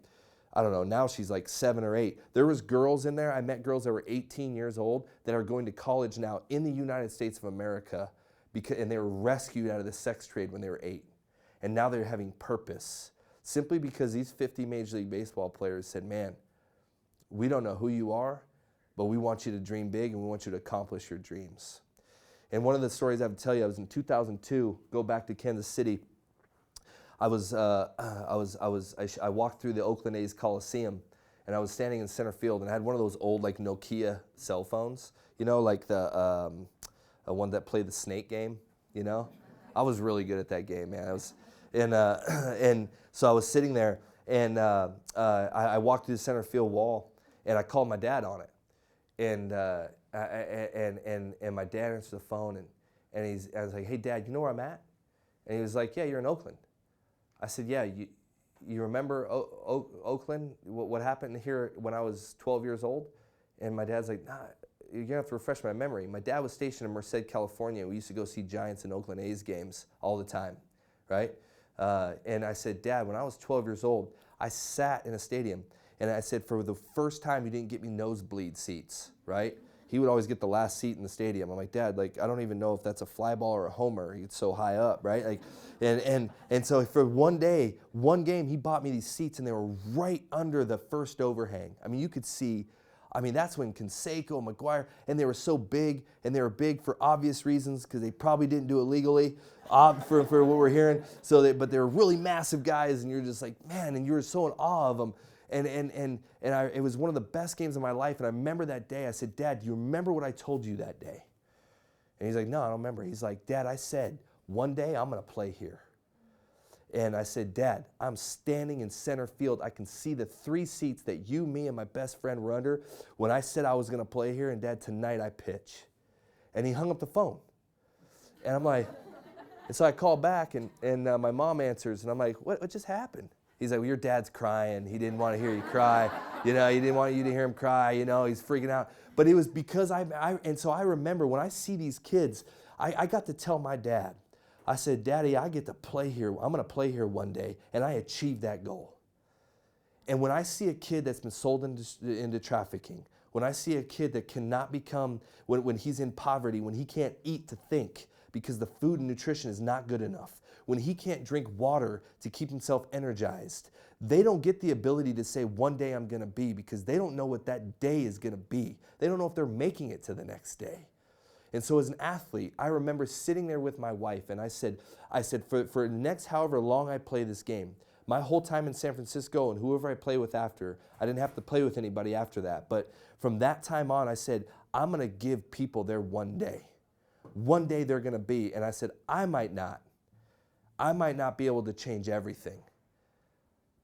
I don't know, now she's like 7 or 8. There was girls in there, I met girls that were 18 years old that are going to college now in the United States of America, and they were rescued out of the sex trade when they were 8. And now they're having purpose, simply because these 50 Major League Baseball players said, man, we don't know who you are, but we want you to dream big, and we want you to accomplish your dreams. And one of the stories I have to tell you, I was in 2002, go back to Kansas City. I walked through the Oakland A's Coliseum, and I was standing in center field, and I had one of those old like Nokia cell phones, you know, like the one that played the snake game, you know. I was really good at that game, man. And so I was sitting there, and I walked through the center field wall, and I called my dad on it, and my dad answered the phone, and I was like, hey, Dad, you know where I'm at? And he was like, yeah, you're in Oakland. I said, yeah, you remember Oakland, what happened here when I was 12 years old? And my dad's like, nah, you're going to have to refresh my memory. My dad was stationed in Merced, California. We used to go see Giants and Oakland A's games all the time, right? And I said, Dad, when I was 12 years old, I sat in a stadium, and I said, for the first time, you didn't get me nosebleed seats, right? He would always get the last seat in the stadium. I'm like, Dad, like, I don't even know if that's a fly ball or a homer. He's so high up, right? Like, and so for one game, he bought me these seats, and they were right under the first overhang. I mean, you could see, that's when Canseco, McGuire, and they were so big, and they were big for obvious reasons because they probably didn't do it legally, for what we're hearing. But they were really massive guys, and you're just like, man, and you were so in awe of them. It was one of the best games of my life. And I remember that day. I said, Dad, do you remember what I told you that day? And he's like, no, I don't remember. He's like, Dad, I said, one day I'm going to play here. And I said, Dad, I'm standing in center field. I can see the 3 seats that you, me, and my best friend were under when I said I was going to play here. And Dad, tonight I pitch. And he hung up the phone. And I'm like, and so I call back, and my mom answers, and I'm like, what just happened? He's like, well, your dad's crying. He didn't want to hear you cry. He didn't want you to hear him cry. He's freaking out. But it was because and so I remember when I see these kids, I got to tell my dad, I said, Daddy, I get to play here. I'm going to play here one day. And I achieved that goal. And when I see a kid that's been sold into trafficking, when I see a kid that cannot become, when he's in poverty, when he can't eat to think because the food and nutrition is not good enough, when he can't drink water to keep himself energized, they don't get the ability to say, one day I'm going to be, because they don't know what that day is going to be. They don't know if they're making it to the next day. And so as an athlete, I remember sitting there with my wife, and I said, for the next however long I play this game, my whole time in San Francisco and whoever I play with after, I didn't have to play with anybody after that. But from that time on, I said, I'm going to give people their one day. One day they're going to be. And I said, I might not be able to change everything.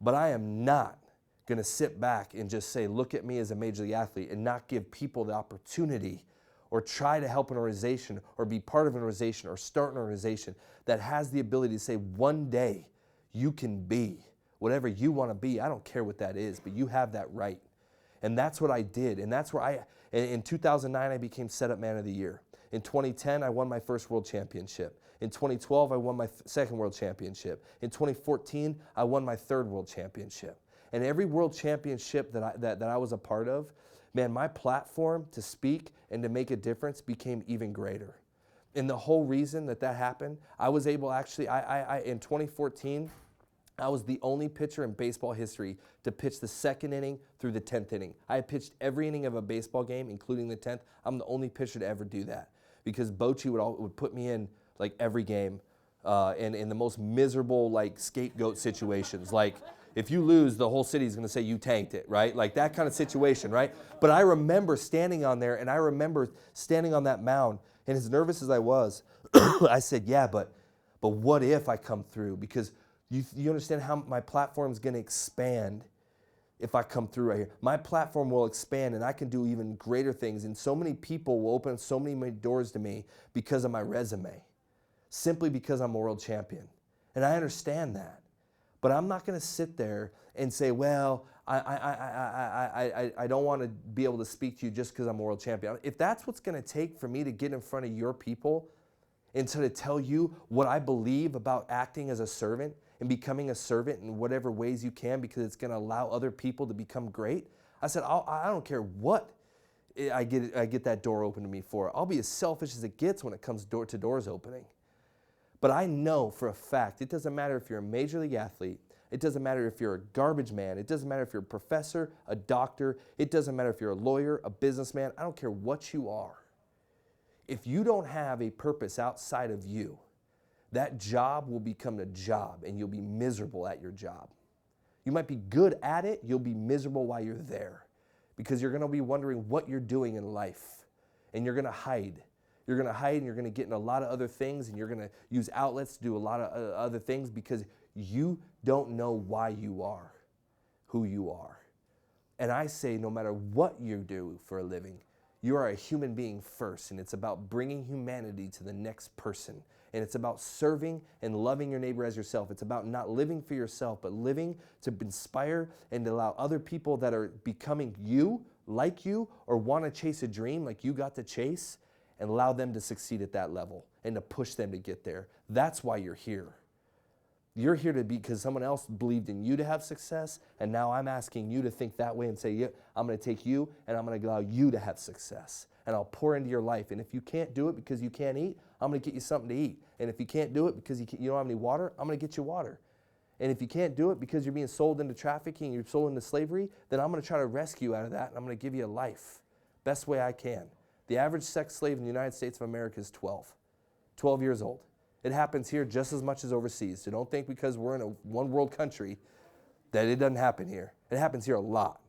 But I am not going to sit back and just say, look at me as a major league athlete, and not give people the opportunity or try to help an organization or be part of an organization or start an organization that has the ability to say, one day you can be whatever you want to be. I don't care what that is, but you have that right. And that's what I did. And that's where in 2009, I became Setup Man of the Year. In 2010, I won my first world championship. In 2012, I won my second world championship. In 2014, I won my third world championship. And every world championship that I was a part of, man, my platform to speak and to make a difference became even greater. And the whole reason that happened, I was able actually, in 2014, I was the only pitcher in baseball history to pitch the second inning through the 10th inning. I had pitched every inning of a baseball game, including the 10th. I'm the only pitcher to ever do that, because Bochy would put me in like every game, and in the most miserable like scapegoat situations. Like if you lose, the whole city's going to say you tanked it, right? Like that kind of situation, right? But I remember standing on there, and I remember standing on that mound, and as nervous as I was, I said, yeah, but what if I come through? Because you understand how my platform is going to expand if I come through right here. My platform will expand, and I can do even greater things, and so many people will open so many doors to me because of my resume, simply because I'm a world champion. And I understand that. But I'm not going to sit there and say, well, I don't want to be able to speak to you just because I'm a world champion. If that's what's going to take for me to get in front of your people and to tell you what I believe about acting as a servant and becoming a servant in whatever ways you can, because it's going to allow other people to become great, I said, I don't care what I get that door open to me for. I'll be as selfish as it gets when it comes to doors opening. But I know for a fact, it doesn't matter if you're a major league athlete, it doesn't matter if you're a garbage man, it doesn't matter if you're a professor, a doctor, it doesn't matter if you're a lawyer, a businessman, I don't care what you are. If you don't have a purpose outside of you, that job will become a job, and you'll be miserable at your job. You might be good at it, you'll be miserable while you're there, because you're going to be wondering what you're doing in life, and you're going to hide. You're going to hide, and you're going to get in a lot of other things, and you're going to use outlets to do a lot of other things, because you don't know why you are who you are. And I say, no matter what you do for a living, you are a human being first, and it's about bringing humanity to the next person. And it's about serving and loving your neighbor as yourself. It's about not living for yourself, but living to inspire and to allow other people that are becoming you, like you, or want to chase a dream like you got to chase, and allow them to succeed at that level and to push them to get there. That's why you're here. You're here to be because someone else believed in you to have success, and now I'm asking you to think that way and say, yeah, I'm going to take you and I'm going to allow you to have success. And I'll pour into your life. And if you can't do it because you can't eat, I'm going to get you something to eat. And if you can't do it because you don't have any water, I'm going to get you water. And if you can't do it because you're being sold into trafficking, you're sold into slavery, then I'm going to try to rescue you out of that, and I'm going to give you a life best way I can. The average sex slave in the United States of America is 12 years old. It happens here just as much as overseas. So don't think because we're in a one world country that it doesn't happen here. It happens here a lot.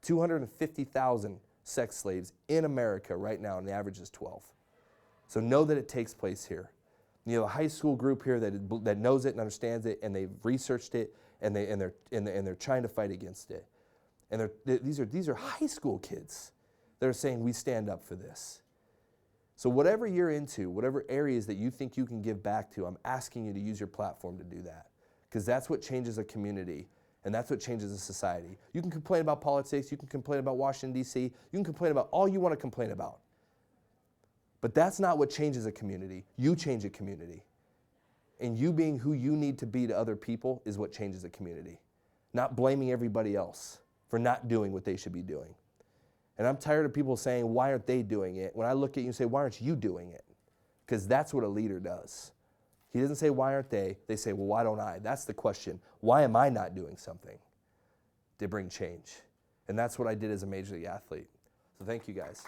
250,000 sex slaves in America right now, and the average is 12. So know that it takes place here. You know, a high school group here that knows it and understands it, and they've researched it, and they're trying to fight against it. And these are high school kids that are saying we stand up for this. So whatever you're into, whatever areas that you think you can give back to, I'm asking you to use your platform to do that. because that's what changes a community, and that's what changes a society. You can complain about politics, you can complain about Washington, D.C., you can complain about all you want to complain about. But that's not what changes a community. You change a community. And you being who you need to be to other people is what changes a community. Not blaming everybody else for not doing what they should be doing. And I'm tired of people saying, why aren't they doing it? When I look at you and say, why aren't you doing it? Because that's what a leader does. He doesn't say, why aren't they? They say, well, why don't I? That's the question. Why am I not doing something to bring change? And that's what I did as a Major League athlete. So thank you guys.